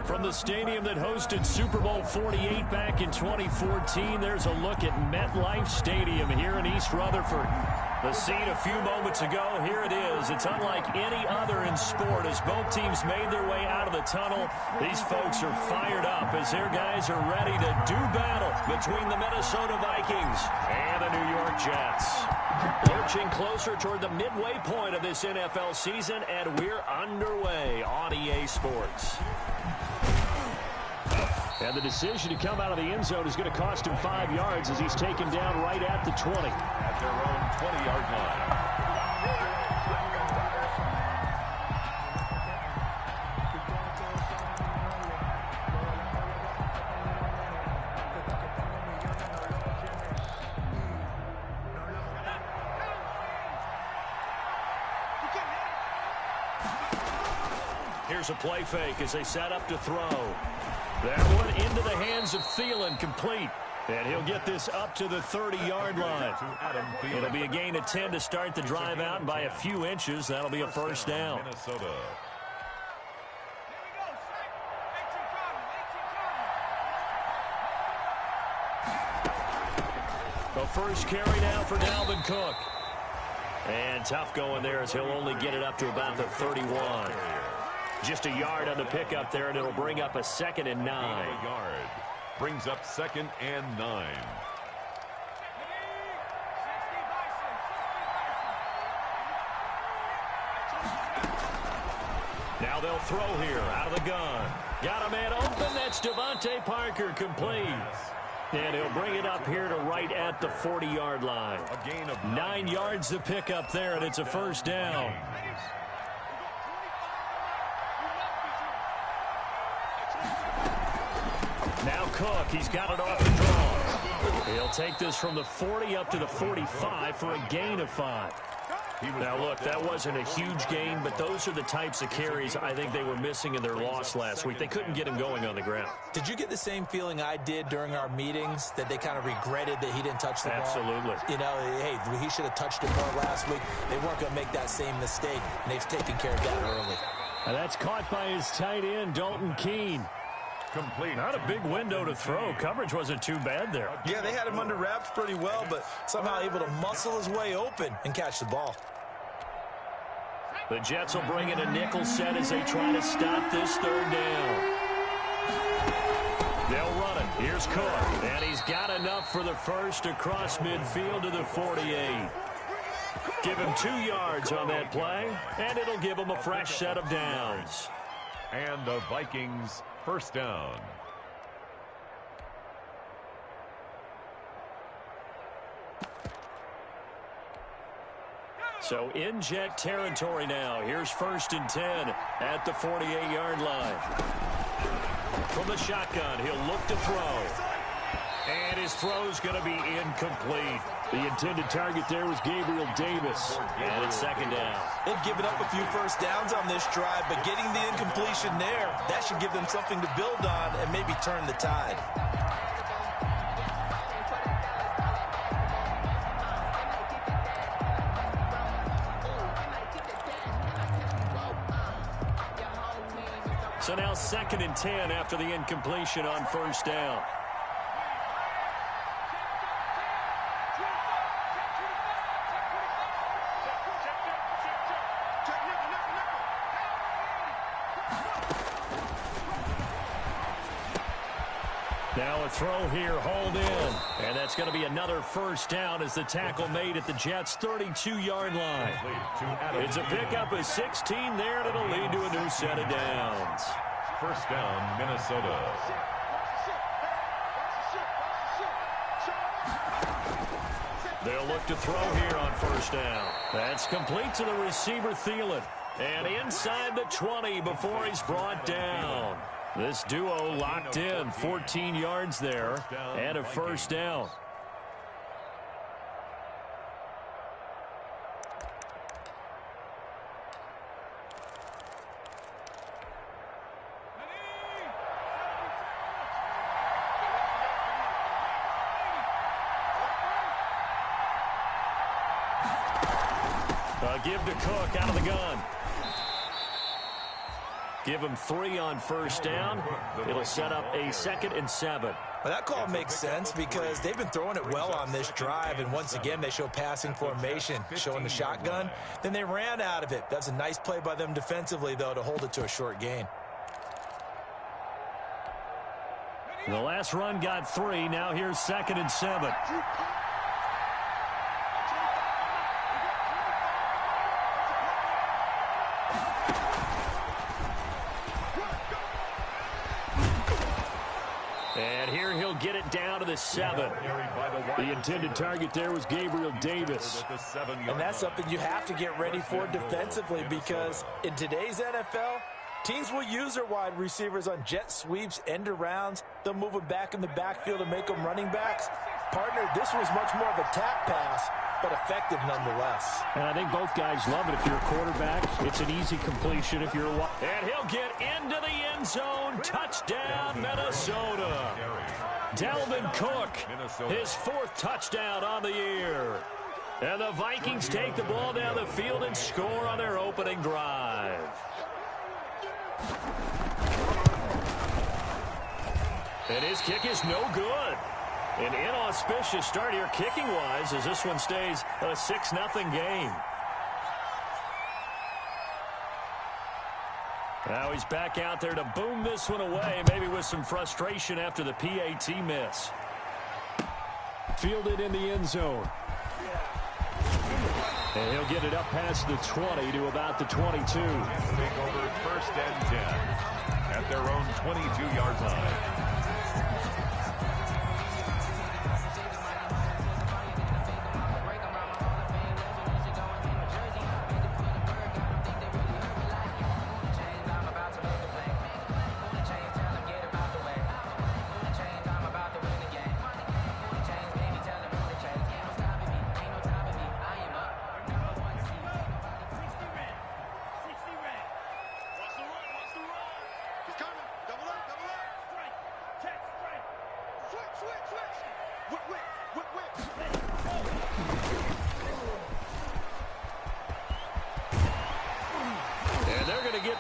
From the stadium that hosted Super Bowl 48 back in 2014, there's a look at MetLife Stadium here in East Rutherford. The scene a few moments ago, here it is. It's unlike any other in sport as both teams made their way out of the tunnel. These folks are fired up as their guys are ready to do battle between the Minnesota Vikings and the New York Jets. Lurching closer toward the midway point of this NFL season, and we're underway on EA Sports. And the decision to come out of the end zone is going to cost him 5 yards as he's taken down right at the 20. At their own 20-yard line. Here's a play fake as they set up to throw. That one into the hands of Thielen, complete. And he'll get this up to the 30-yard line. It'll be a gain of 10 to start the drive out, and by a few inches, that'll be a first down. Minnesota. The first carry now for Dalvin Cook. And tough going there as he'll only get it up to about the 31. Just a yard on the pickup there, and it'll bring up a 2nd and 9. A yard. Brings up 2nd and 9. Now they'll throw here out of the gun. Got a man open. That's Devontae Parker, complete. And he'll bring it up here to right at the 40-yard line. A gain of 9 yards to pick up there, and it's a first down. Now Cook, he's got it off the draw. He'll take this from the 40 up to the 45 for a gain of 5. Now, look, that wasn't a huge gain, but those are the types of carries I think they were missing in their loss last week. They couldn't get him going on the ground. Did you get the same feeling I did during our meetings, that they kind of regretted that he didn't touch the ball? Absolutely. You know, hey, he should have touched it more last week. They weren't going to make that same mistake, and they've taken care of that early. And that's caught by his tight end, Dalton Keene. Complete. Not a big window to throw. Coverage wasn't too bad there. Yeah, they had him under wraps pretty well, but somehow able to muscle his way open and catch the ball. The Jets will bring in a nickel set as they try to stop this 3rd down. They'll run it. Here's Cook. And he's got enough for the first across midfield to the 48. Give him 2 yards on that play, and it'll give him a fresh set of downs. And the Vikings first down. So in Jet territory now. Here's 1st and 10 at the 48-yard line. From the shotgun, he'll look to throw. And his throw's going to be incomplete. The intended target there was Gabriel Davis. And it's 2nd down. They've given up a few first downs on this drive, but getting the incompletion there, that should give them something to build on and maybe turn the tide. So now 2nd and 10 after the incompletion on 1st down. Now a throw here, hauled in. And that's going to be another first down as the tackle made at the Jets' 32-yard line. It's a pickup of 16 there, and it'll lead to a new set of downs. First down, Minnesota. They'll look to throw here on 1st down. That's complete to the receiver, Thielen. And inside the 20 before he's brought down. This duo locked in, 14 yards there, and a first down. Give to Cook out of the gun. Give him 3 on first down. It'll set up a 2nd and 7. Well, that call makes sense because they've been throwing it well on this drive, and once again, they show passing formation, showing the shotgun. Then they ran out of it. That's a nice play by them defensively, though, to hold it to a short gain. The last run got 3. Now here's 2nd and 7. And here he'll get it down to the 7. The intended target there was Gabriel Davis. And that's something you have to get ready for defensively because in today's NFL, teams will use their wide receivers on jet sweeps, end arounds. They'll move them back in the backfield and make them running backs. Partner, this was much more of a tap pass, but effective nonetheless. And I think both guys love it. If you're a quarterback, it's an easy completion. If you're and he'll get into the end zone. Touchdown, Minnesota. Dalvin Cook, his 4th touchdown on the year. And the Vikings take the ball down the field and score on their opening drive. And his kick is no good. An inauspicious start here kicking-wise as this one stays a 6-0 game. Now he's back out there to boom this one away, maybe with some frustration after the PAT miss. Fielded in the end zone. And he'll get it up past the 20 to about the 22. Take over 1st and 10 at their own 22-yard line.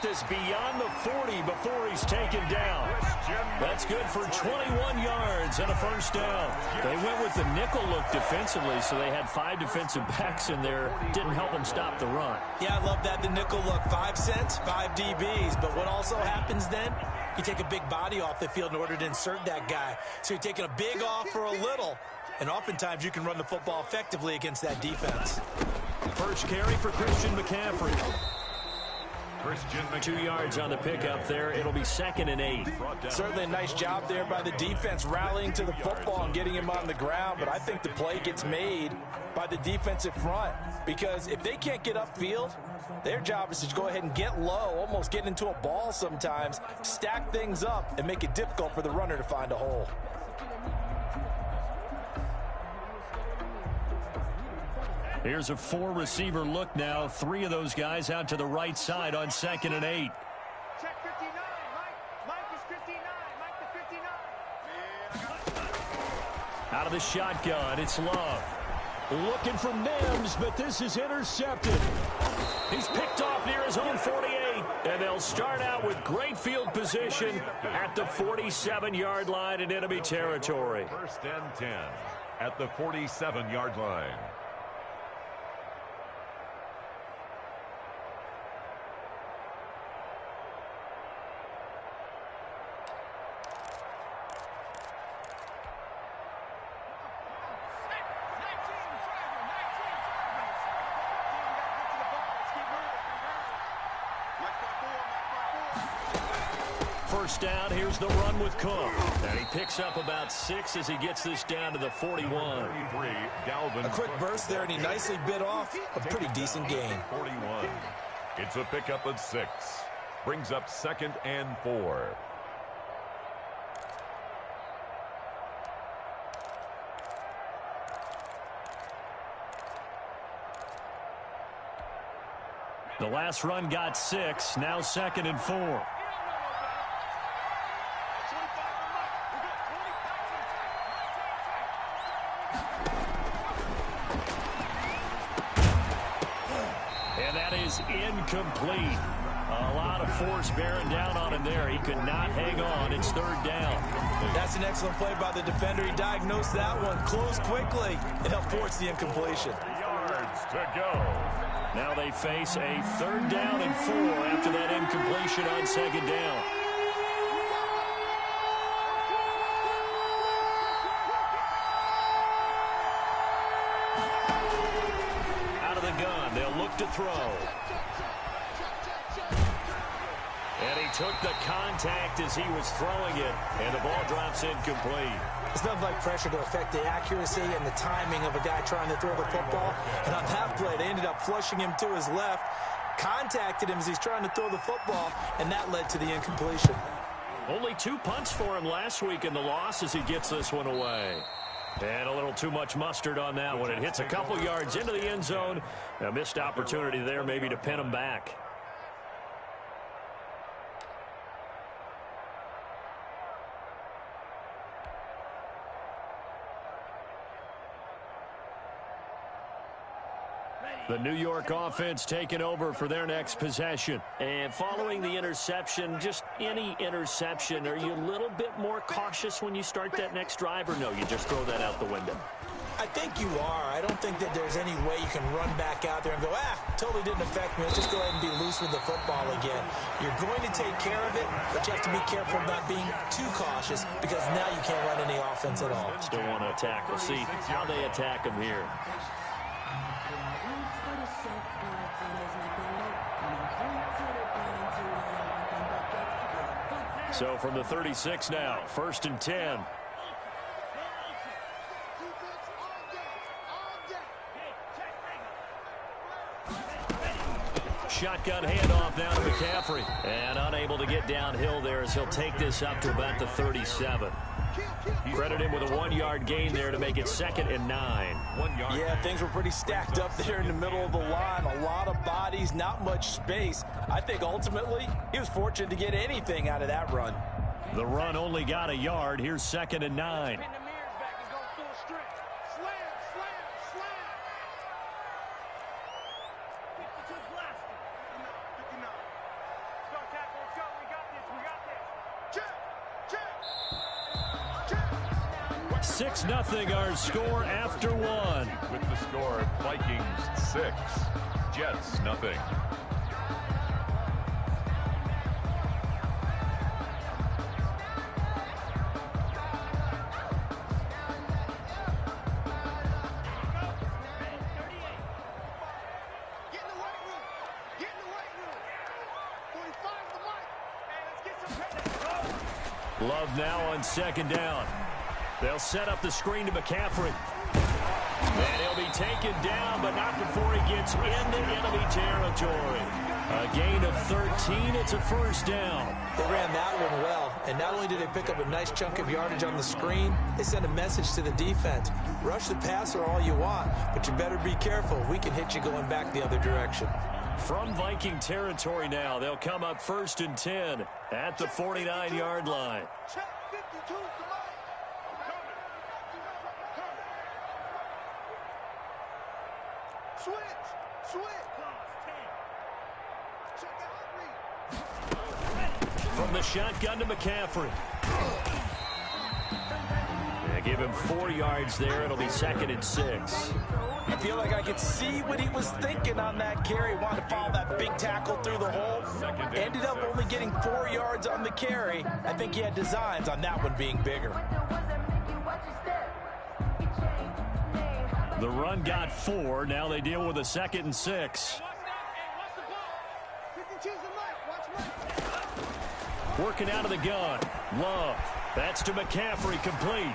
This beyond the 40 before he's taken down. That's good for 21 yards and a 1st down. They went with the nickel look defensively, so they had 5 defensive backs in there. Didn't help them stop the run. Yeah, I love that, the nickel look. 5 cents, 5 DBs. But what also happens then, you take a big body off the field in order to insert that guy. So you're taking a big off for a little. And oftentimes you can run the football effectively against that defense. First carry for Christian McCaffrey. 2 yards on the pickup there. It'll be 2nd and 8. Certainly a nice job there by the defense rallying to the football and getting him on the ground. But I think the play gets made by the defensive front because if they can't get upfield, their job is to go ahead and get low, almost get into a ball sometimes, stack things up, and make it difficult for the runner to find a hole. Here's a 4-receiver look now. 3 of those guys out to the right side on 2nd and 8. Check 59. Mike is 59. Mike the 59. Out of the shotgun, it's Love. Looking for Mims, but this is intercepted. He's picked off near his own 48. And they'll start out with great field position at the 47-yard line in enemy territory. 1st and 10 at the 47-yard line. First down, here's the run with Cook. And he picks up about 6 as he gets this down to the 41. A quick burst there, and he nicely bit off a pretty decent gain. 41. It's a pickup of 6. Brings up 2nd and 4. The last run got 6. Now 2nd and 4. Incomplete. A lot of force bearing down on him there. He could not hang on. It's third down. That's an excellent play by the defender. He diagnosed that one, closed quickly, and helped force the incompletion. Yards to go. Now they face a third down and 4 after that incompletion on second down. Out of the gun, they'll look to throw. And he took the contact as he was throwing it, and the ball drops incomplete. It's nothing like pressure to affect the accuracy and the timing of a guy trying to throw the football. And on that play, they ended up flushing him to his left, contacted him as he's trying to throw the football, and that led to the incompletion. Only 2 punts for him last week in the loss as he gets this one away. And a little too much mustard on that one. It hits a couple yards into the end zone. A missed opportunity there maybe to pin him back. The New York offense taking over for their next possession. And following the interception, just any interception, are you a little bit more cautious when you start that next drive, or no, you just throw that out the window? I think you are. I don't think that there's any way you can run back out there and go, totally didn't affect me. Let's just go ahead and be loose with the football again. You're going to take care of it, but you have to be careful about being too cautious because now you can't run any offense at all. Still want to attack. We'll see how they attack him here. So from the 36 now, 1st and 10. Shotgun handoff down to McCaffrey. And unable to get downhill there as he'll take this up to about the 37. Credit him with a 1-yard gain there to make it 2nd and 9. 1 yard. Yeah, things were pretty stacked up there in the middle of the line. A lot of bodies, not much space. I think ultimately he was fortunate to get anything out of that run. The run only got a yard. Here's 2nd and 9. Six nothing our score after 1. With the score, Vikings 6, Jets nothing. Love now on 2nd down. They'll set up the screen to McCaffrey. And he'll be taken down, but not before he gets into enemy territory. A gain of 13. It's a 1st down. They ran that one well, and not only did they pick up a nice chunk of yardage on the screen, they sent a message to the defense. Rush the passer all you want, but you better be careful. We can hit you going back the other direction. From Viking territory now, they'll come up 1st and 10 at the 49-yard line. From the shotgun to McCaffrey. They give him 4 yards there. It'll be 2nd and 6. I feel like I could see what he was thinking on that carry. Wanted to follow that big tackle through the hole. Ended up only getting 4 yards on the carry. I think he had designs on that one being bigger. The run got 4. Now they deal with a 2nd and 6. Working out of the gun. Love. That's to McCaffrey, complete.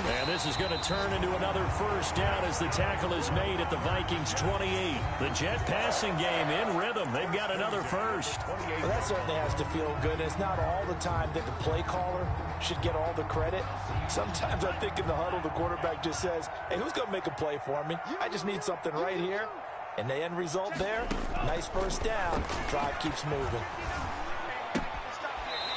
And this is going to turn into another 1st down as the tackle is made at the Vikings 28. The Jet passing game in rhythm. They've got another 1st. Well, that certainly has to feel good. It's not all the time that the play caller should get all the credit. Sometimes I think in the huddle, the quarterback just says, hey, who's going to make a play for me? I just need something right here. And the end result there, nice 1st down. Drive keeps moving.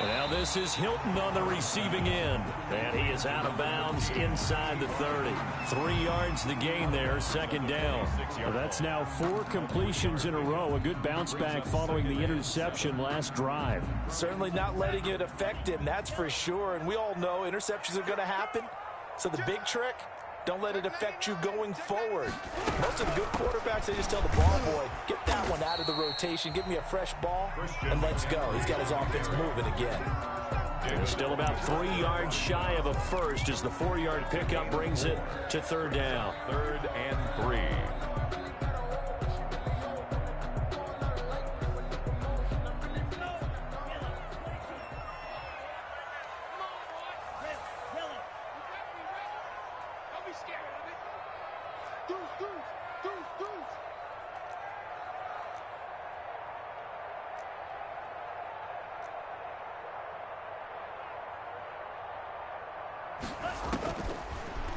And now this is Hilton on the receiving end. And he is out of bounds inside the 30. 3 yards the gain there, second down. Well, that's now 4 completions in a row. A good bounce back following the interception last drive. Certainly not letting it affect him, that's for sure. And we all know interceptions are going to happen. So the big trick, don't let it affect you going forward. Most of the good quarterbacks, they just tell the ball boy, get that one out of the rotation, give me a fresh ball, and let's go. He's got his offense moving again. Still about 3 yards shy of a first as the 4-yard pickup brings it to third down. 3rd and 3.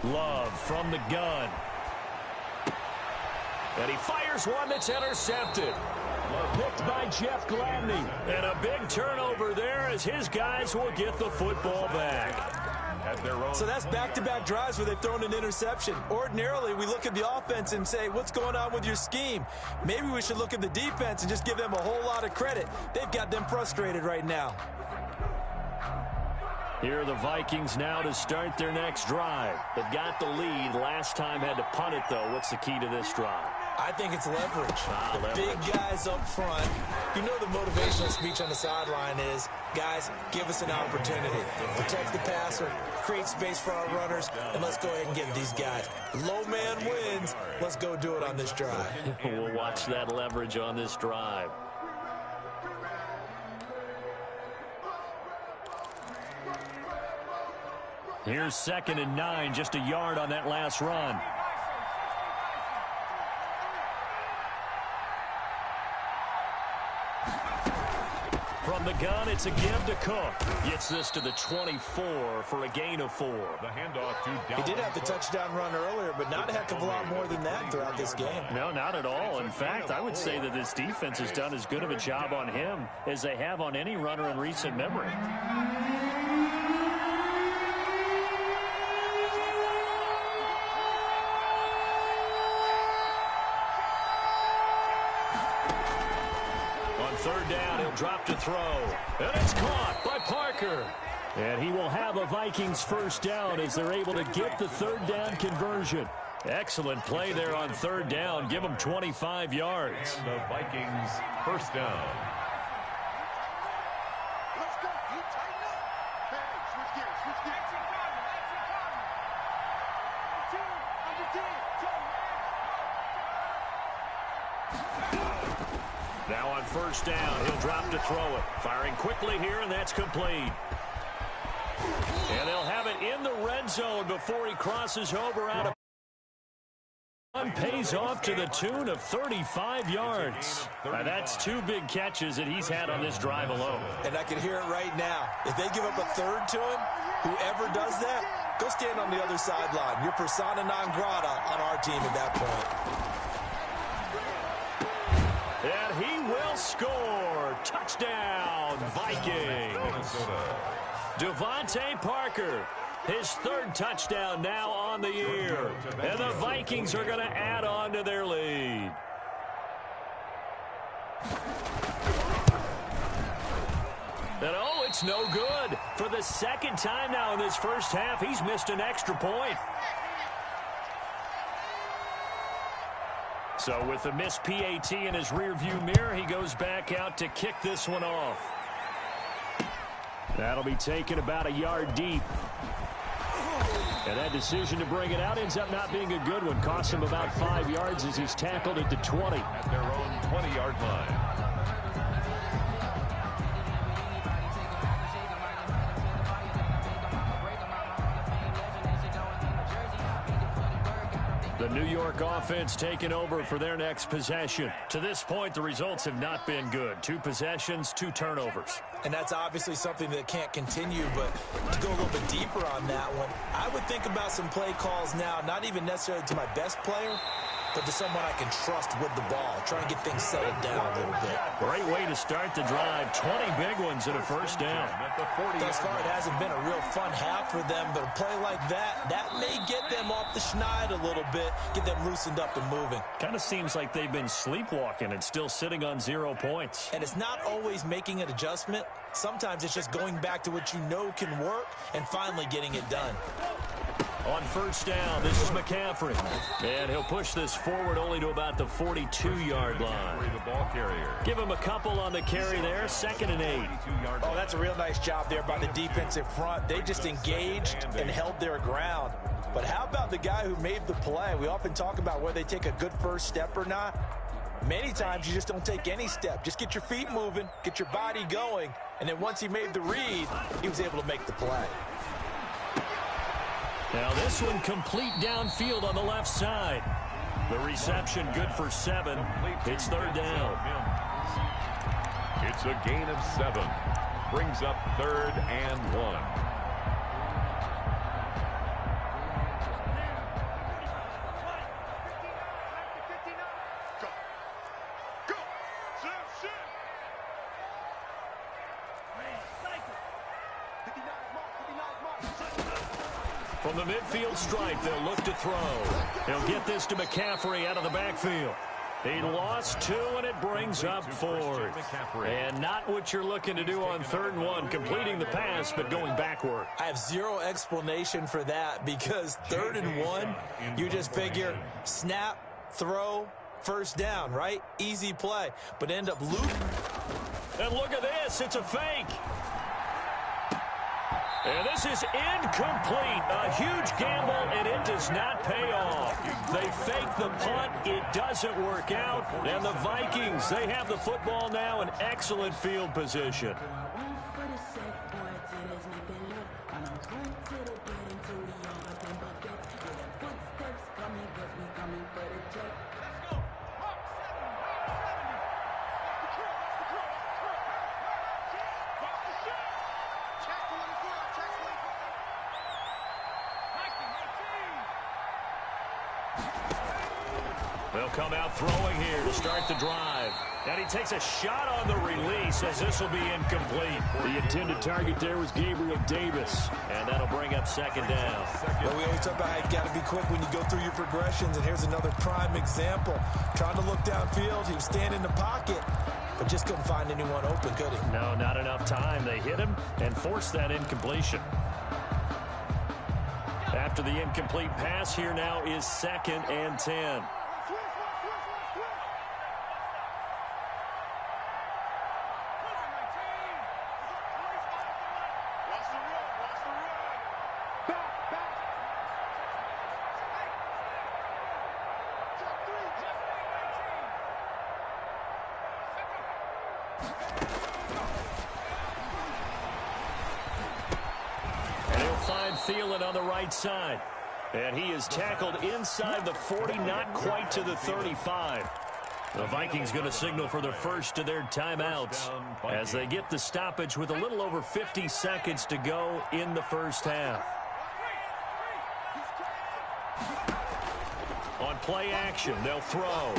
Love from the gun. And he fires one that's intercepted. Picked by Jeff Gladney. And a big turnover there as his guys will get the football back. So that's back-to-back drives where they've thrown an interception. Ordinarily, we look at the offense and say, what's going on with your scheme? Maybe we should look at the defense and just give them a whole lot of credit. They've got them frustrated right now. Here are the Vikings now to start their next drive. They've got the lead. Last time had to punt it, though. What's the key to this drive? I think it's leverage. Big guys up front. You know the motivational speech on the sideline is, guys, give us an opportunity. Protect the passer, create space for our runners, and let's go ahead and get these guys. Low man wins. Let's go do it on this drive. We'll watch that leverage on this drive. Here's 2nd and 9, just a yard on that last run. From the gun, it's a give to Cook. Gets this to the 24 for a gain of 4. The handoff to He did have the touchdown run earlier, but not a heck of a lot more than that throughout this game. No, not at all. In fact, I would say that this defense has done as good of a job on him as they have on any runner in recent memory. Third down, he'll drop to throw. And it's caught by Parker. And he will have a Vikings first down as they're able to get the third down conversion. Excellent play there on third down. Give them 25 yards. And the Vikings first down. Let's go. You tighten up. Hey, switch gears, switch gears. Now on first down, he'll drop to throw it. Firing quickly here, and that's complete. And they'll have it in the red zone before he crosses over out of. Pays off to the tune of 35 yards. Now that's 2 big catches that he's had on this drive alone. And I can hear it right now. If they give up a third to him, whoever does that, go stand on the other sideline. You're persona non grata on our team at that point. And he will score. Touchdown, Vikings. Devontae Parker, his 3rd touchdown now on the year. And the Vikings are going to add on to their lead. And oh, it's no good. For the 2nd time now in this first half, he's missed an extra point. So with the missed PAT in his rearview mirror, he goes back out to kick this one off. That'll be taken about a yard deep. And that decision to bring it out ends up not being a good one. Costs him about 5 yards as he's tackled at the 20. At their own 20-yard line. The New York offense taking over for their next possession. To this point, the results have not been good. 2 possessions, 2 turnovers. And that's obviously something that can't continue, but to go a little bit deeper on that one, I would think about some play calls now, not even necessarily to my best player, but to someone I can trust with the ball, trying to get things settled down a little bit. Great way to start the drive. 20 big ones and a first down. Thus far, it hasn't been a real fun half for them, but a play like that may get them off the schneid a little bit, get them loosened up and moving. Kind of seems like they've been sleepwalking and still sitting on 0 points. And it's not always making an adjustment. Sometimes it's just going back to what you know can work and finally getting it done. On first down, this is McCaffrey. And he'll push this forward only to about the 42-yard line. Give him a couple on the carry there, 2nd and 8. Oh, that's a real nice job there by the defensive front. They just engaged and held their ground. But how about the guy who made the play? We often talk about whether they take a good first step or not. Many times you just don't take any step. Just get your feet moving, get your body going, and then once he made the read, he was able to make the play. Now this one complete downfield on the left side. The reception good for 7. It's 3rd down. It's a gain of 7. Brings up 3rd and 1. From the midfield stripe, they'll look to throw. He'll get this to McCaffrey out of the backfield. He lost 2, and it brings up 4th. And not what you're looking to do on 3rd and 1, completing the pass, but going backward. I have zero explanation for that because 3rd and 1, you just figure snap, throw, first down, right? Easy play, but end up looping. And look at this. It's a fake. And this is incomplete. A huge gamble, and it does not pay off. They fake the punt. It doesn't work out. And the Vikings, they have the football now in excellent field position. They'll come out throwing here to start the drive. And he takes a shot on the release as this will be incomplete. The intended target there was Gabriel Davis. And that'll bring up 2nd down. Well, we always talk about how you got to be quick when you go through your progressions. And here's another prime example. Trying to look downfield. He was standing in the pocket, but just couldn't find anyone open, could he? No, not enough time. They hit him and forced that incompletion. After the incomplete pass, here now is 2nd and 10. Thielen on the right side. And he is tackled inside the 40, not quite to the 35. The Vikings going to signal for the first of their timeouts as they get the stoppage with a little over 50 seconds to go in the first half. On play action, they'll throw.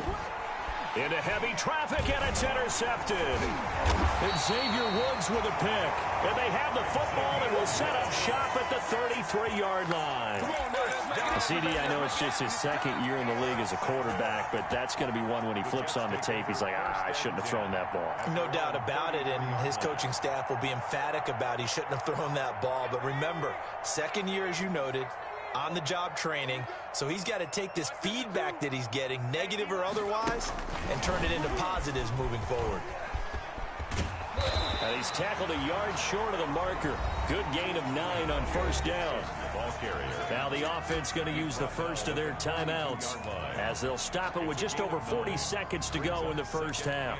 Into heavy traffic, and it's intercepted. And Xavier Woods with a pick. And they have the football and will set up shop at the 33-yard line. CD, I know it's just his 2nd year in the league as a quarterback, but that's going to be one when he flips on the tape. He's like, I shouldn't have thrown that ball. No doubt about it, and his coaching staff will be emphatic about he shouldn't have thrown that ball. But remember, 2nd year, as you noted, on-the-job training, so he's got to take this feedback that he's getting, negative or otherwise, and turn it into positives moving forward. And he's tackled a yard short of the marker. Good gain of 9 on first down. Now the offense going to use the first of their timeouts as they'll stop it with just over 40 seconds to go in the first half.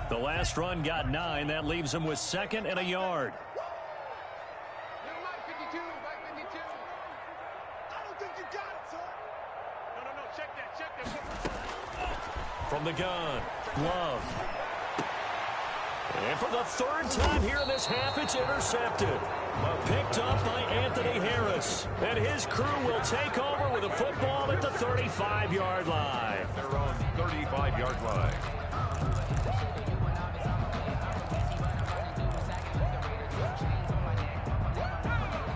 The last run got 9. That leaves them with 2nd and a yard. From the gun, Love. And for the 3rd time here in this half, it's intercepted. Picked up by Anthony Harris. Lewis. And his crew will take over with a football at the 35-yard line. Their own 35-yard line.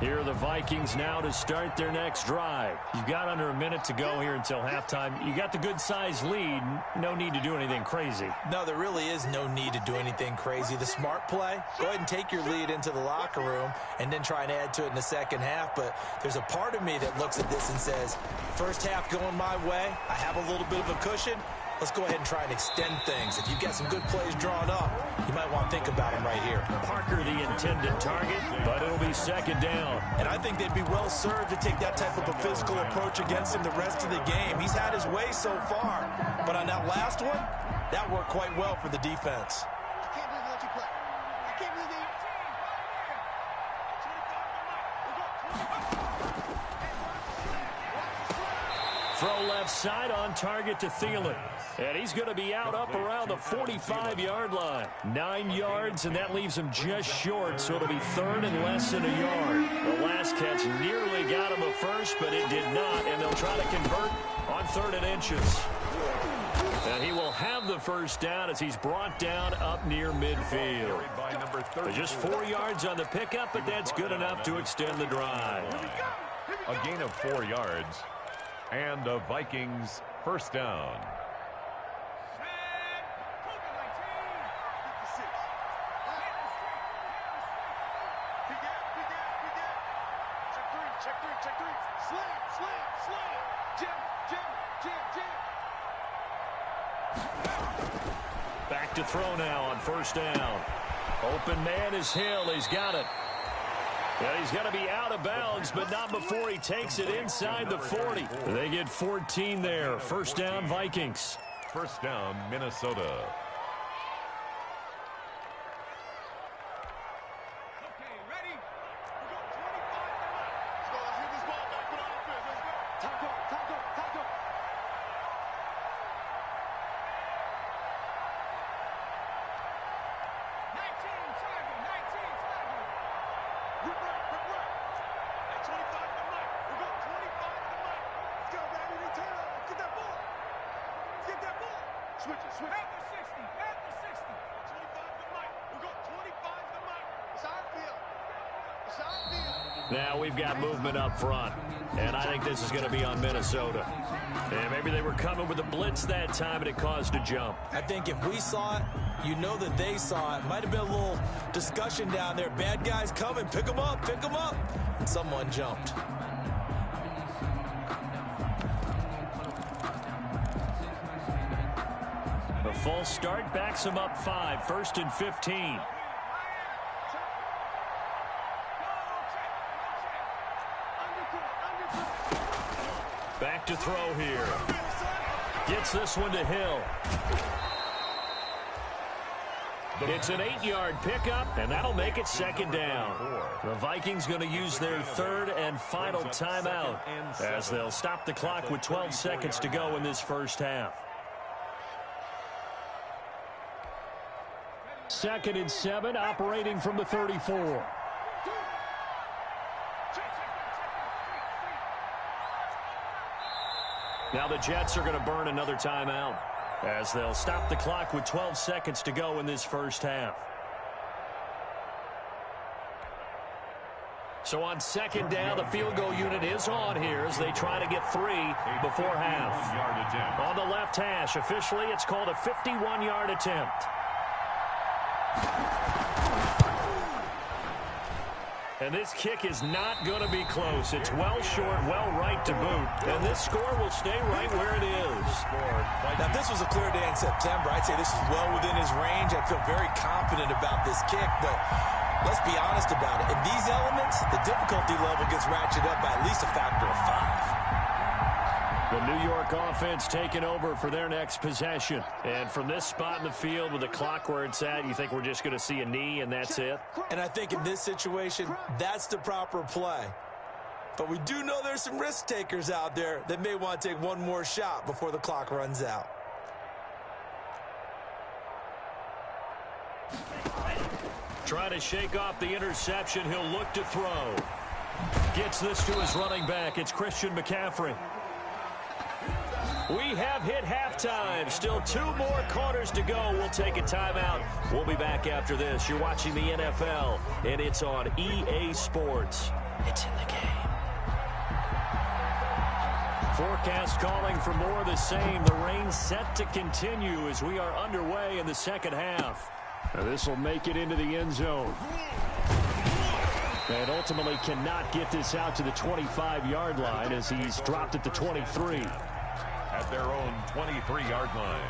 Here are the Vikings now to start their next drive. You've got under a minute to go here until halftime. You got the good-sized lead. No need to do anything crazy. No, there really is no need to do anything crazy. The smart play, go ahead and take your lead into the locker room and then try and add to it in the second half. But there's a part of me that looks at this and says, first half going my way, I have a little bit of a cushion. Let's go ahead and try and extend things. If you've got some good plays drawn up, you might want to think about them right here. Parker the intended target, but it'll be second down. And I think they'd be well served to take that type of a physical approach against him the rest of the game. He's had his way so far, but on that last one, that worked quite well for the defense. I can't believe they let you play. I can't believe they... Throw left side on target to Thielen. And he's going to be out up around the 45-yard line. 9 yards, and that leaves him just short, so it'll be third and less than a yard. The last catch nearly got him a first, but it did not, and they'll try to convert on 3rd and inches. And he will have the first down as he's brought down up near midfield. Just 4 yards on the pickup, but that's good enough to extend the drive. A gain of 4 yards. And a Vikings first down. Check three. Slam. Jam. Back to throw now on first down. Open man is Hill. He's got it. Well, he's going to be out of bounds, but not before he takes it inside the 40. They get 14 there. First down, Vikings. First down, Minnesota. Okay, ready? We got 25 minutes. Let's get this ball back. Put on offense. Let's go. Time go. 19 tackle. Rip right. At 25 to Mike. We got 25 to Mike. Let's go, baby. We turn over. Get that ball. Switch it. At the 60. 25 to Mike. We got 25 to Mike. It's our field. Now we've got movement up front, and I think this is going to be on Minnesota. And maybe they were coming with a blitz that time, and it caused a jump. I think if we saw it, you know that they saw it. Might have been a little discussion down there. Bad guys coming. Pick them up. And someone jumped. A false start backs him up 5. 1st and 15. Back to throw here. Gets this one to Hill. It's an 8-yard pickup, and that'll make it second down. The Vikings going to use their 3rd and final timeout as they'll stop the clock with 12 seconds to go in this first half. 2nd and 7, operating from the 34. Now the Jets are going to burn another timeout as they'll stop the clock with 12 seconds to go in this first half. So on second down, the field goal unit is on here as they try to get 3 before half. On the left hash, officially it's called a 51-yard attempt. And this kick is not going to be close. It's well short, well right to boot. And this score will stay right where it is. Now, if this was a clear day in September, I'd say this is well within his range. I feel very confident about this kick, but let's be honest about it. In these elements, the difficulty level gets ratcheted up by at least a factor of 5. The New York offense taking over for their next possession. And from this spot in the field with the clock where it's at, you think we're just going to see a knee and that's it? And I think in this situation, that's the proper play. But we do know there's some risk takers out there that may want to take one more shot before the clock runs out. Trying to shake off the interception. He'll look to throw. Gets this to his running back. It's Christian McCaffrey. We have hit halftime. Still 2 more quarters to go. We'll take a timeout. We'll be back after this. You're watching the NFL, and it's on EA Sports. It's in the game. Forecast calling for more of the same. The rain set to continue as we are underway in the second half. Now this will make it into the end zone. And ultimately cannot get this out to the 25-yard line as he's dropped at the 23. At their own 23-yard line.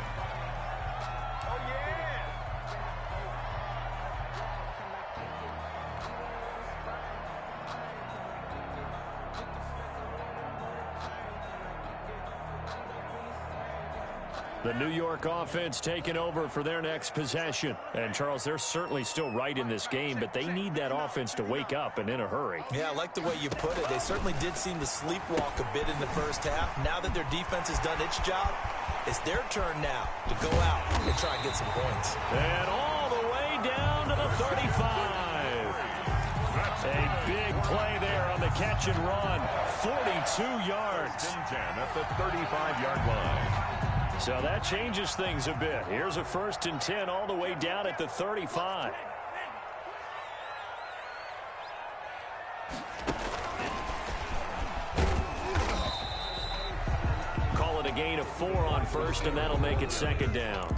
The New York offense taking over for their next possession. And, Charles, they're certainly still right in this game, but they need that offense to wake up and in a hurry. Yeah, I like the way you put it. They certainly did seem to sleepwalk a bit in the first half. Now that their defense has done its job, it's their turn now to go out and try and get some points. And all the way down to the 35. A big play there on the catch and run. 42 yards. 10 at the 35-yard line. So that changes things a bit. Here's a 1st and 10 all the way down at the 35. Call it a gain of 4 on 1st, and that'll make it 2nd down.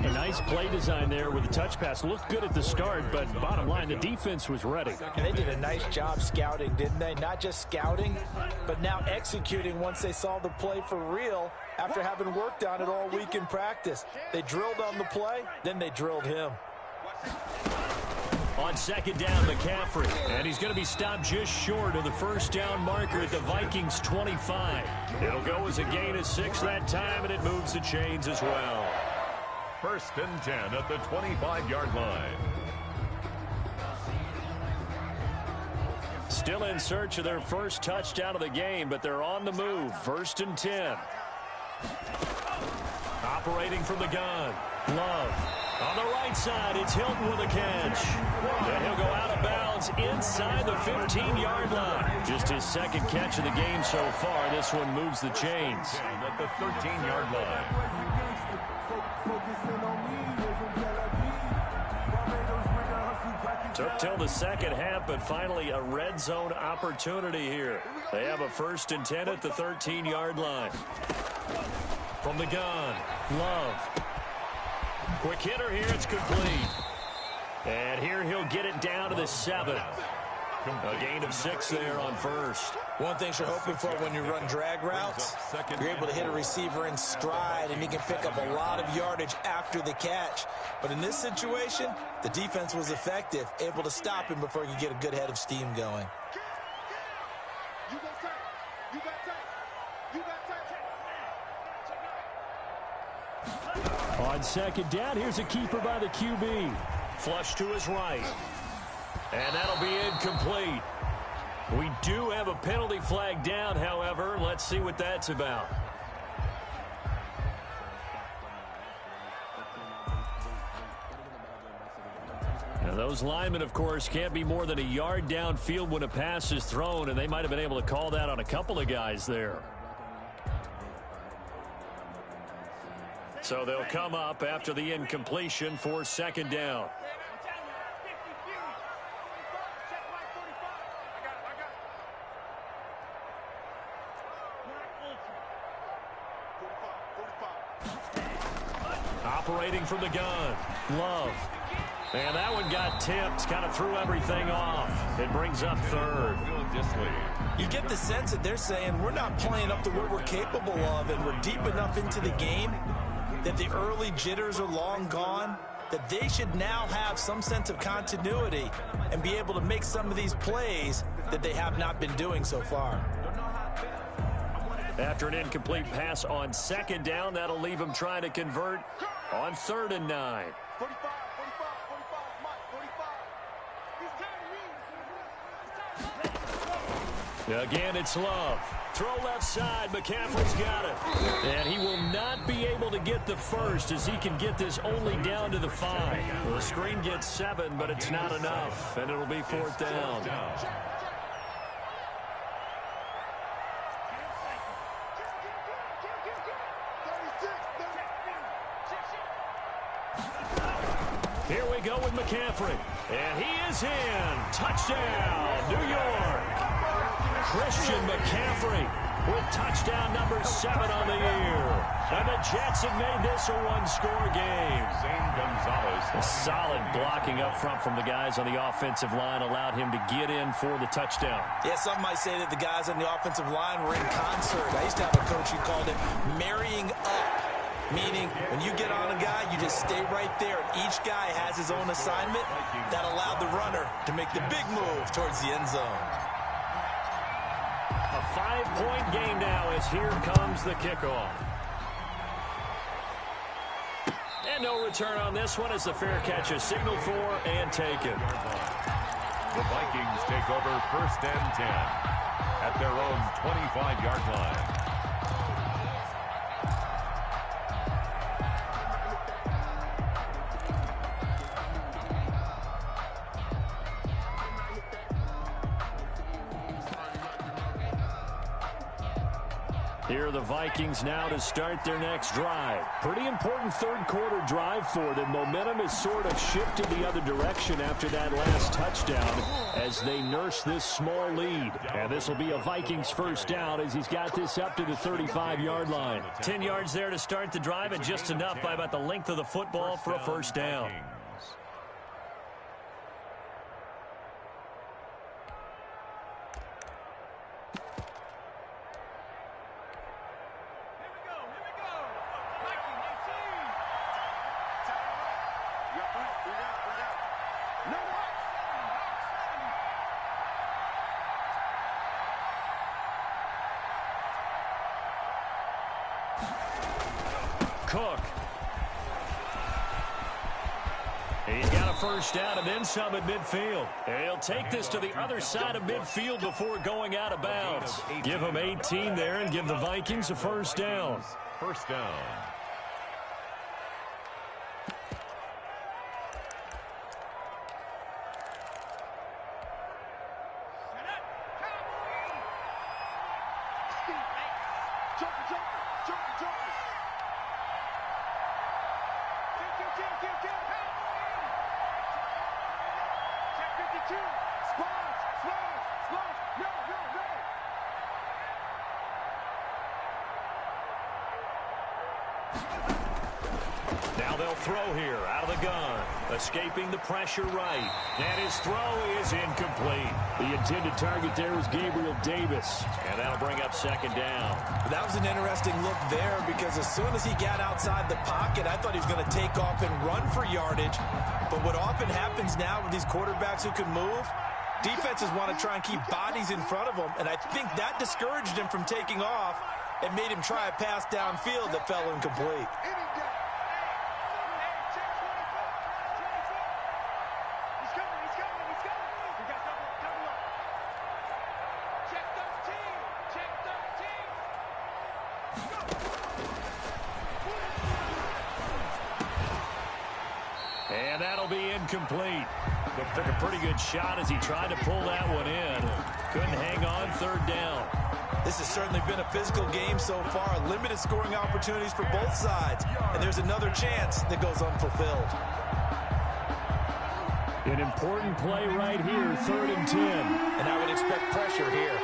A nice play design there with the touch pass. Looked good at the start, but bottom line, the defense was ready. And they did a nice job scouting, didn't they? Not just scouting, but now executing once they saw the play for real after having worked on it all week in practice. They drilled on the play, then they drilled him. On 2nd down, McCaffrey. And he's going to be stopped just short of the 1st down marker at the Vikings 25. It'll go as a gain of 6 that time, and it moves the chains as well. 1st and 10 at the 25-yard line. Still in search of their first touchdown of the game, but they're on the move. 1st and 10. Operating from the gun. Love. On the right side, it's Hilton with a catch. And he'll go out of bounds inside the 15-yard line. Just his 2nd catch of the game so far. This one moves the chains. At the 13-yard line. Took till the second half, but finally a red zone opportunity here. They have a 1st and 10 at the 13-yard line. From the gun, Love. Quick hitter here, it's complete. And here he'll get it down to the 7. A gain of 6 there on 1st. One thing you're hoping for when you run drag routes, you're able to hit a receiver in stride, and he can pick up a lot of yardage after the catch. But in this situation, the defense was effective, able to stop him before he could get a good head of steam going. On 2nd down, here's a keeper by the QB. Flush to his right. And that'll be incomplete. We do have a penalty flag down, however. Let's see what that's about. Now those linemen, of course, can't be more than a yard downfield when a pass is thrown, and they might have been able to call that on a couple of guys there. So they'll come up after the incompletion for 2nd down. Operating from the gun, Love. And that one got tipped, kind of threw everything off. It brings up 3rd. You get the sense that they're saying we're not playing up to what we're capable of, and we're deep enough into the game that the early jitters are long gone, that they should now have some sense of continuity and be able to make some of these plays that they have not been doing so far. After an incomplete pass on 2nd down, that'll leave them trying to convert on 3rd and 9. 45. Again, it's Love. Throw left side. McCaffrey's got it. And he will not be able to get the 1st as he can get this only down to the 5. The screen gets 7, but it's not enough. And it'll be 4th down. Here we go with McCaffrey. And he is in. Touchdown, New York. Christian McCaffrey with touchdown number 7 on the year. And the Jets have made this a one-score game. A solid blocking up front from the guys on the offensive line allowed him to get in for the touchdown. Yeah, some might say that the guys on the offensive line were in concert. I used to have a coach who called it marrying up, meaning when you get on a guy, you just stay right there. And each guy has his own assignment. That allowed the runner to make the big move towards the end zone. A 5-point game now as here comes the kickoff. And no return on this one as the fair catch is signaled for and taken. The Vikings take over 1st and 10 at their own 25-yard line. Here are the Vikings now to start their next drive. Pretty important third-quarter drive for them. Momentum has sort of shifted the other direction after that last touchdown as they nurse this small lead. And this will be a Vikings first down as he's got this up to the 35-yard line. 10 yards there to start the drive and just enough by about the length of the football for a first down. Cook. He's got a first down and then some at midfield. He'll take this to the other side of midfield before going out of bounds. Give him 18 there and give the Vikings a first down. First down. Now they'll throw here out of the gun. Escaping the pressure right. And his throw is incomplete. The intended target there was Gabriel Davis. And that'll bring up second down. That was an interesting look there because as soon as he got outside the pocket, I thought he was going to take off and run for yardage. But what often happens now with these quarterbacks who can move, defenses want to try and keep bodies in front of them. And I think that discouraged him from taking off and made him try a pass downfield that fell incomplete. And that'll be incomplete. Took a pretty good shot as he tried to pull that one in. Couldn't hang on third down. This has certainly been a physical game so far. Limited scoring opportunities for both sides. And there's another chance that goes unfulfilled. An important play right here, 3rd and 10. And I would expect pressure here.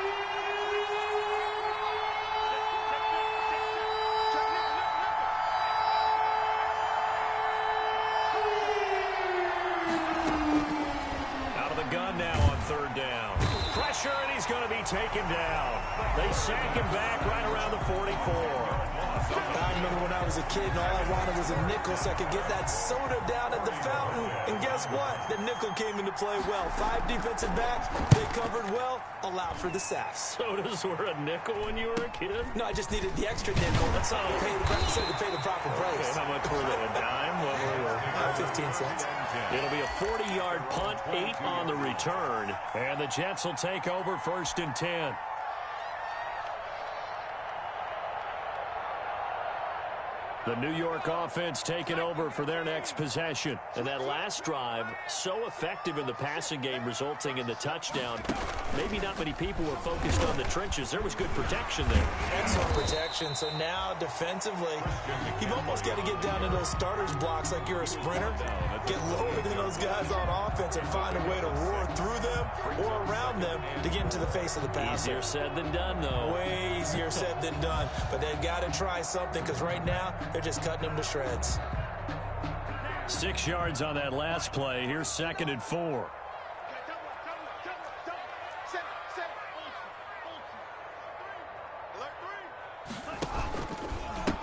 Out of the gun now on 3rd down. Pressure, and he's going to be taken down. They sack him back right around the 44. I remember when I was a kid and all I wanted was a nickel so I could get that soda down at the fountain. And guess what? The nickel came into play well. 5 defensive backs, they covered well, allowed for the sacks. Sodas were a nickel when you were a kid? No, I just needed the extra nickel. That's how to pay the proper price. Okay, how much were they? A dime? What were they? 15 cents. It'll be a 40-yard punt, 8 on the return. And the Jets will take over 1st and 10. The New York offense taking over for their next possession. And that last drive, so effective in the passing game, resulting in the touchdown. Maybe not many people were focused on the trenches. There was good protection there. Excellent protection. So now defensively, you've almost got to get down to those starters blocks like you're a sprinter. Get lower than those guys on offense and find a way to roar through them or around them to get into the face of the passer. Easier said than done, though. Way easier said than done. But they've got to try something because right now they're just cutting them to shreds. 6 yards on that last play. Here's 2nd and 4.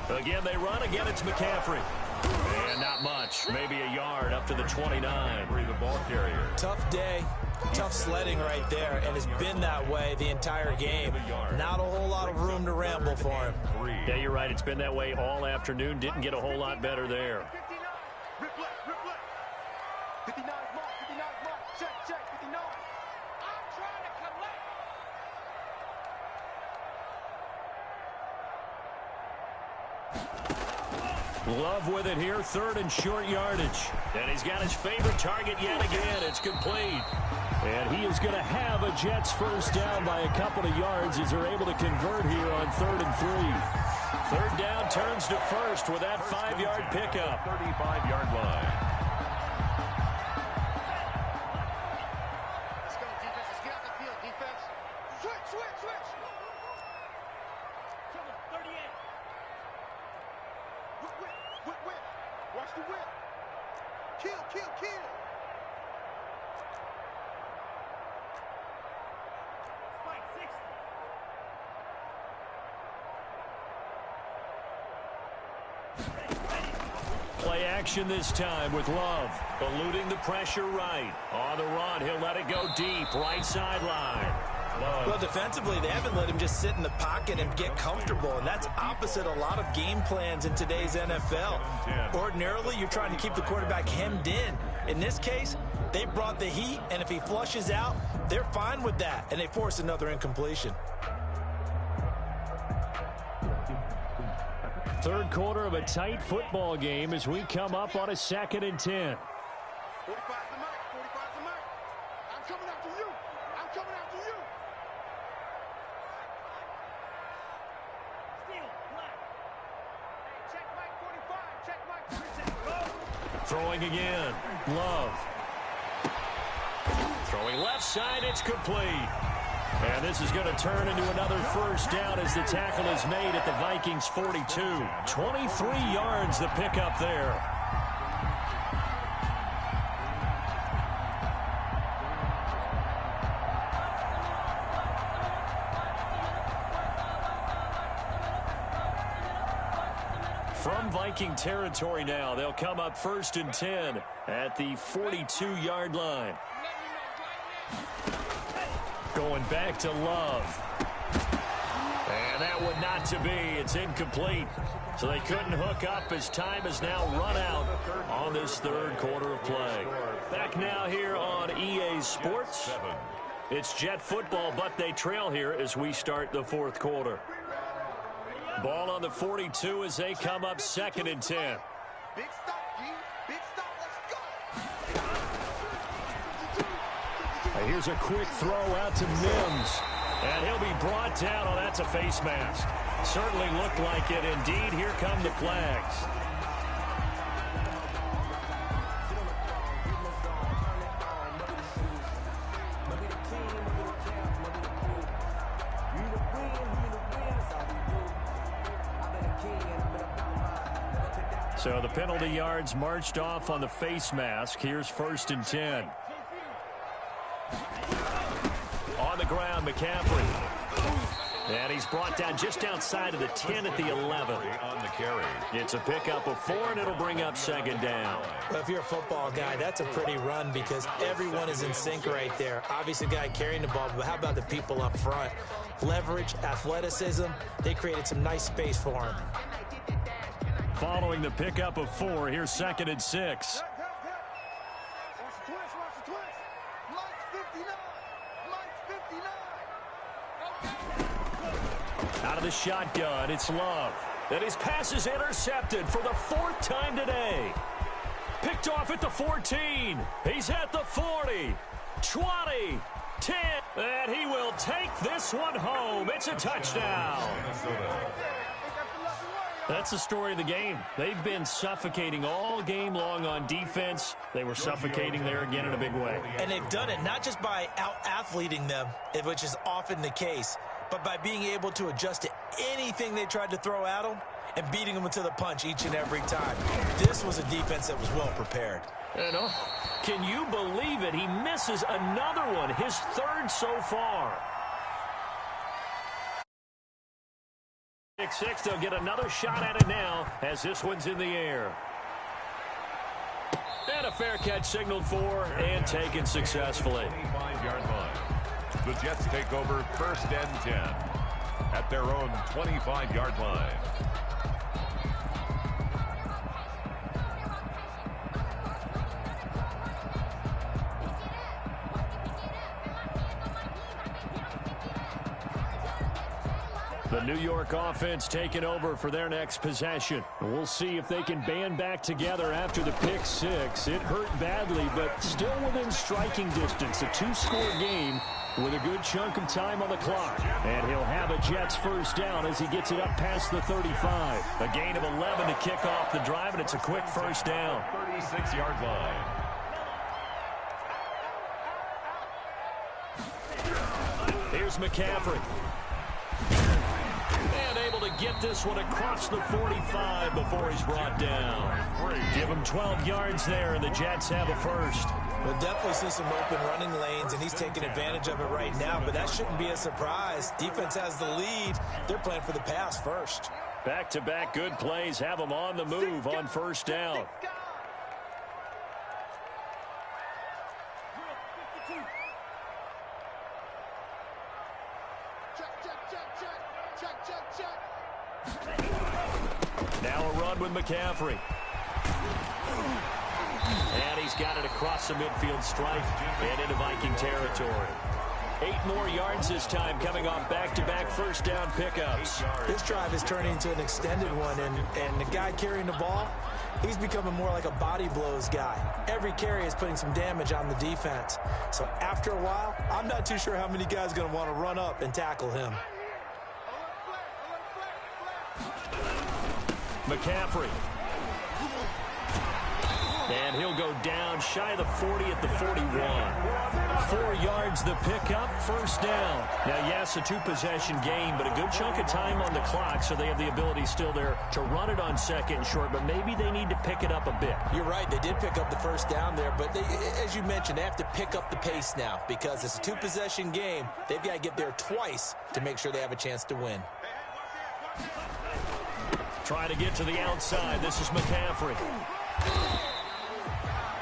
Again, they run. Again, it's McCaffrey. And not much. Maybe a yard up to the 29. The ball carrier. Tough day. Tough sledding right there, and it's been that way the entire game. Not a whole lot of room to ramble for him. Yeah, you're right. It's been that way all afternoon. Didn't get a whole lot better there. 59 mark, 59 mark. Check, 59. I'm trying to collect. Love with it here, 3rd and short yardage. And he's got his favorite target yet again. It's complete. And he is going to have a Jets first down by a couple of yards as they're able to convert here on 3rd and 3. 3rd down turns to 1st with that 5-yard pickup. 35-yard line. Let's go, defense. Let's get out the field, defense. Switch. 38. Whip. Watch the whip. Kill. Spike 60. Play action this time with Love. Eluding the pressure right. On the run, he'll let it go deep. Right sideline. Well, defensively, they haven't let him just sit in the pocket and get comfortable, and that's opposite a lot of game plans in today's NFL. Ordinarily, you're trying to keep the quarterback hemmed in. In this case, they brought the heat, and if he flushes out, they're fine with that, and they force another incompletion. 3rd quarter of a tight football game as we come up on a 2nd and 10. 45 the mic. 45 the mic. I'm coming after you. Steal, black. Hey, check mic 45. Throwing again. Love. Throwing left side. It's complete. And this is going to turn into another first down as the tackle is made at the Vikings 42. 23 yards the pickup there. From Viking territory now, they'll come up 1st and 10 at the 42-yard line. Going back to Love. And that one not to be. It's incomplete. So they couldn't hook up as time has now run out on this 3rd quarter of play. Back now here on EA Sports. It's Jet football, but they trail here as we start the 4th quarter. Ball on the 42 as they come up 2nd and 10. Big stop, G. Big stop. Let's go. Here's a quick throw out to Mims. And he'll be brought down. Oh, that's a face mask. Certainly looked like it. Indeed, here come the flags. So the penalty yards marched off on the face mask. Here's 1st and 10. On the ground, McCaffrey. And he's brought down just outside of the 10 at the 11. On the carry. It's a pickup of 4, and it'll bring up 2nd down. Well, if you're a football guy, that's a pretty run because everyone is in sync right there. Obviously, the guy carrying the ball, but how about the people up front? Leverage, athleticism, they created some nice space for him. Following the pickup of 4, here's 2nd and 6. Watch the twist. Mike's 59. Out of the shotgun, it's Love. And his pass is intercepted for the 4th time today. Picked off at the 14. He's at the 40, 20, 10. And he will take this one home. It's a touchdown. That's the story of the game. They've been suffocating all game long on defense. They were suffocating there again in a big way. And they've done it not just by out-athleting them, which is often the case, but by being able to adjust to anything they tried to throw at them and beating them to the punch each and every time. This was a defense that was well prepared. And can you believe it? He misses another one, his 3rd so far. 6-6, they'll get another shot at it now as this one's in the air. And a fair catch signaled for and taken successfully. 25-yard line. The Jets take over 1st and 10 at their own 25-yard line. The New York offense taking over for their next possession. We'll see if they can band back together after the pick 6. It hurt badly, but still within striking distance. A 2-score game with a good chunk of time on the clock. And he'll have a Jets 1st down as he gets it up past the 35. A gain of 11 to kick off the drive, and it's a quick 1st down. 36-yard line. Here's McCaffrey. And able to get this one across the 45 before he's brought down. Give him 12 yards there, and the Jets have a 1st. We'll definitely see some open running lanes, and he's taking advantage of it right now, but that shouldn't be a surprise. Defense has the lead. They're playing for the pass first. Back-to-back good plays have them on the move on 1st down. Now a run with McCaffrey. And he's got it across the midfield stripe and into Viking territory. 8 more yards this time, coming off back-to-back 1st down pickups. This drive is turning into an extended one, and the guy carrying the ball, he's becoming more like a body blows guy. Every carry is putting some damage on the defense. So after a while, I'm not too sure how many guys are going to want to run up and tackle him. McCaffrey. And he'll go down shy of the 40 at the 41. 4 yards the pickup, 1st down. Now, yes, a 2-possession game, but a good chunk of time on the clock, so they have the ability still there to run it on 2nd and short, but maybe they need to pick it up a bit. You're right. They did pick up the 1st down there, but as you mentioned, they have to pick up the pace now because it's a 2-possession game. They've got to get there twice to make sure they have a chance to win. Try to get to the outside. This is McCaffrey.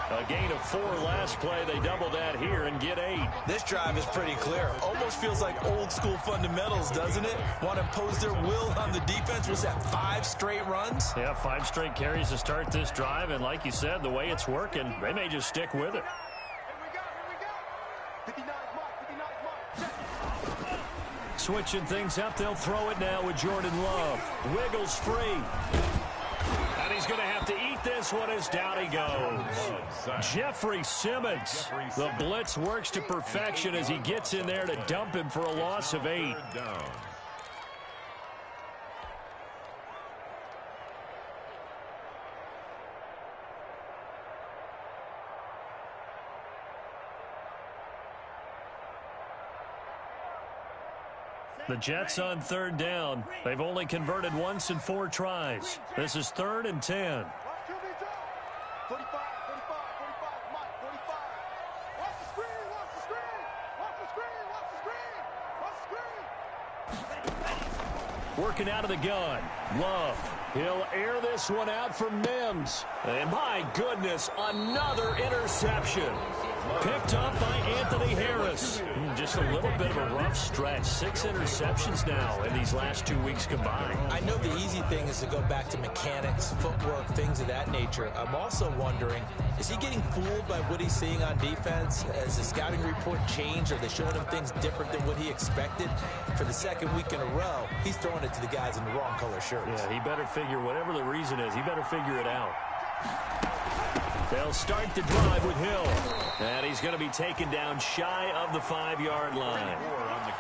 A gain of 4 last play. They double that here and get 8. This drive is pretty clear. Almost feels like old school fundamentals, doesn't it? Want to impose their will on the defense. Was that 5 straight runs? Yeah, 5 straight carries to start this drive. And like you said, the way it's working, they may just stick with it. Switching things up, they'll throw it now with Jordan Love. Wiggles free. And he's going to have to eat this one as down he goes. Jeffrey Simmons. The blitz works to perfection as he gets in there to dump him for a loss of 8. The Jets on 3rd down. They've only converted once in 4 tries. This is 3rd and 10. 45, 45, 45, Mike, 45. Watch the screen, watch the screen. Watch the screen, watch the screen. Watch the screen. Working out of the gun. Love. He'll air this one out for Mims. And my goodness, another interception. Picked up by Anthony Harris. Just a little bit of a rough stretch. 6 interceptions now in these last 2 weeks combined. I know the easy thing is to go back to mechanics, footwork, things of that nature. I'm also wondering, is he getting fooled by what he's seeing on defense? Has the scouting report changed? Are they showing him things different than what he expected? For the second week in a row, he's throwing it to the guys in the wrong color shirts. Yeah, he better figure, whatever the reason is, he better figure it out. They'll start the drive with Hill. And he's going to be taken down shy of the 5-yard line.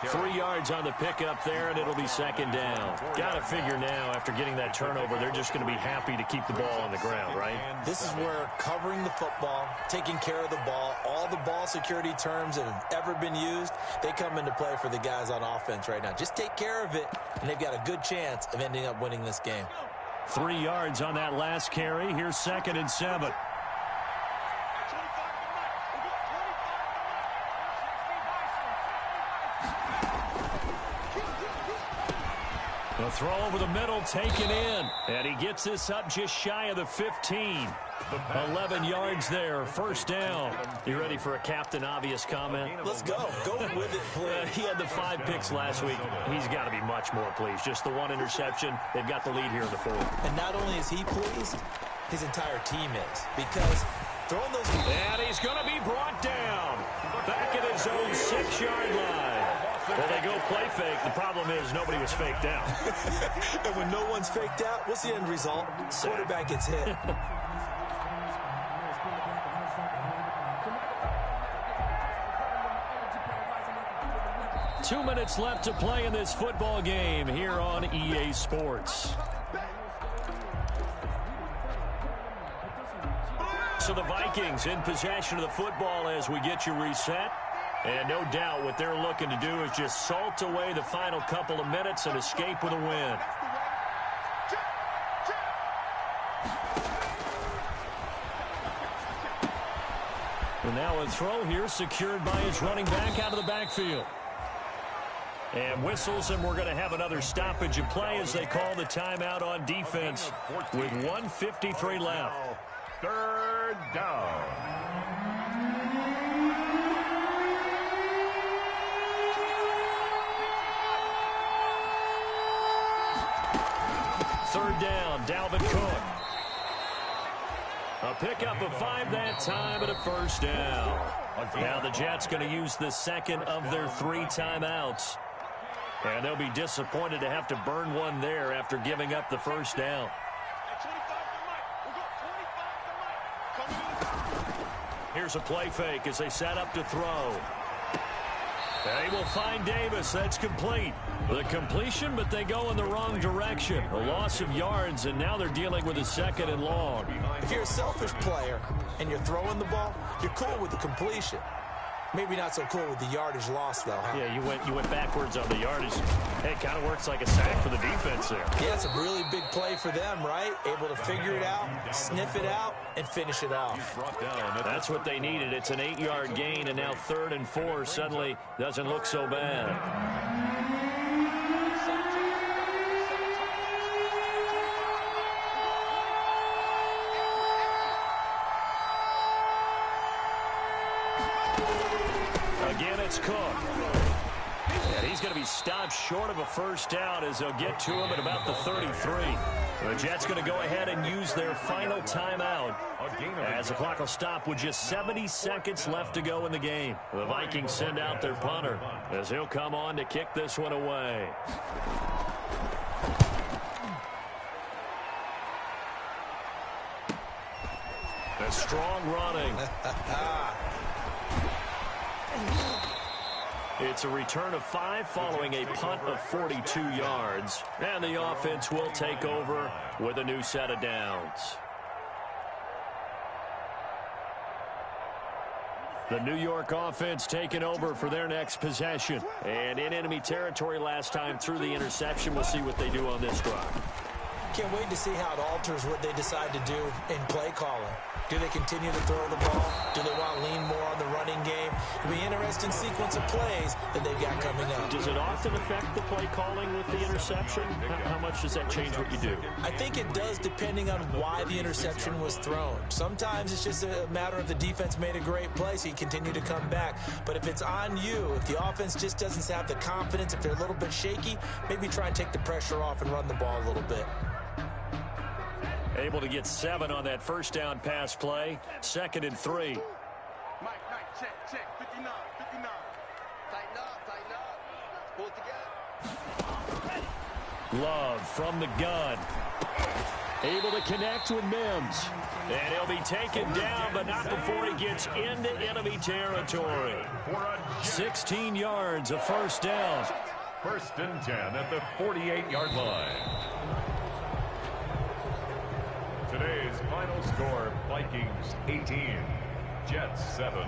3 yards on the pickup there, and it'll be second down. Got to figure now, after getting that turnover, they're just going to be happy to keep the ball on the ground, right? This is where covering the football, taking care of the ball, all the ball security terms that have ever been used, they come into play for the guys on offense right now. Just take care of it, and they've got a good chance of ending up winning this game. 3 yards on that last carry. Here's 2nd and 7. The throw over the middle, taken in. And he gets this up just shy of the 15. 11 yards there, first down. You ready for a Captain Obvious comment? Let's go. Go with it, please. He had the 5 picks last week. He's got to be much more pleased. Just the 1 interception. They've got the lead here in the 4th. And not only is he pleased, his entire team is. Because throwing those... And he's going to be brought down. Back at his own 6-yard line. Well, they go play fake. The problem is nobody was faked out. And when no one's faked out, what's the end result? Quarterback gets hit. 2 minutes left to play in this football game here on EA Sports. So the Vikings in possession of the football as we get you reset. And no doubt what they're looking to do is just salt away the final couple of minutes and escape with a win. And now a throw here secured by his running back out of the backfield. And whistles, and we're going to have another stoppage of play as they call the timeout on defense with 1:53 left. 3rd down. Third down, Dalvin Cook. A pickup of 5 that time and a first down. Now the Jets going to use the second of their 3 timeouts. And they'll be disappointed to have to burn one there after giving up the first down. Here's a play fake as they set up to throw. They will find Davis. That's complete. The completion, but they go in the wrong direction. A loss of yards, and now they're dealing with a 2nd and long. If you're a selfish player and you're throwing the ball, you're cool with the completion. Maybe not so cool with the yardage loss, though, huh? Yeah, you went backwards on the yardage. Hey, it kind of works like a sack for the defense there. Yeah, it's a really big play for them, right? Able to figure it out, sniff it out, and finish it off. That's what they needed. It's an 8-yard gain, and now 3rd and 4 suddenly doesn't look so bad. Again, it's Cook. And he's going to be stopped short of a first down as they'll get to him at about the 33. The Jets going to go ahead and use their final timeout as the clock will stop with just 70 seconds left to go in the game. The Vikings send out their punter as he'll come on to kick this one away. A strong running. It's a return of 5 following a punt of 42 yards. And the offense will take over with a new set of downs. The New York offense taking over for their next possession. And in enemy territory last time through the interception. We'll see what they do on this drive. can't wait to see how it alters what they decide to do in play calling. Do they continue to throw the ball? Do they want to lean more on the running game? It'll be an interesting sequence of plays that they've got coming up. Does it often affect the play calling with the interception? How much does that change what you do? I think it does depending on why the interception was thrown. Sometimes it's just a matter of the defense made a great play, so you continue to come back. But if it's on you, if the offense just doesn't have the confidence, if they're a little bit shaky, maybe try and take the pressure off and run the ball a little bit. Able to get 7 on that first down pass play. 2nd and 3. Mike, check, 59. Tighten up. Pull it together. Love from the gun. Able to connect with Mims. And he'll be taken down, but not before he gets into enemy territory. 16 yards, a first down. 1st and 10 at the 48-yard line. Today's final score, Vikings 18, Jets 7.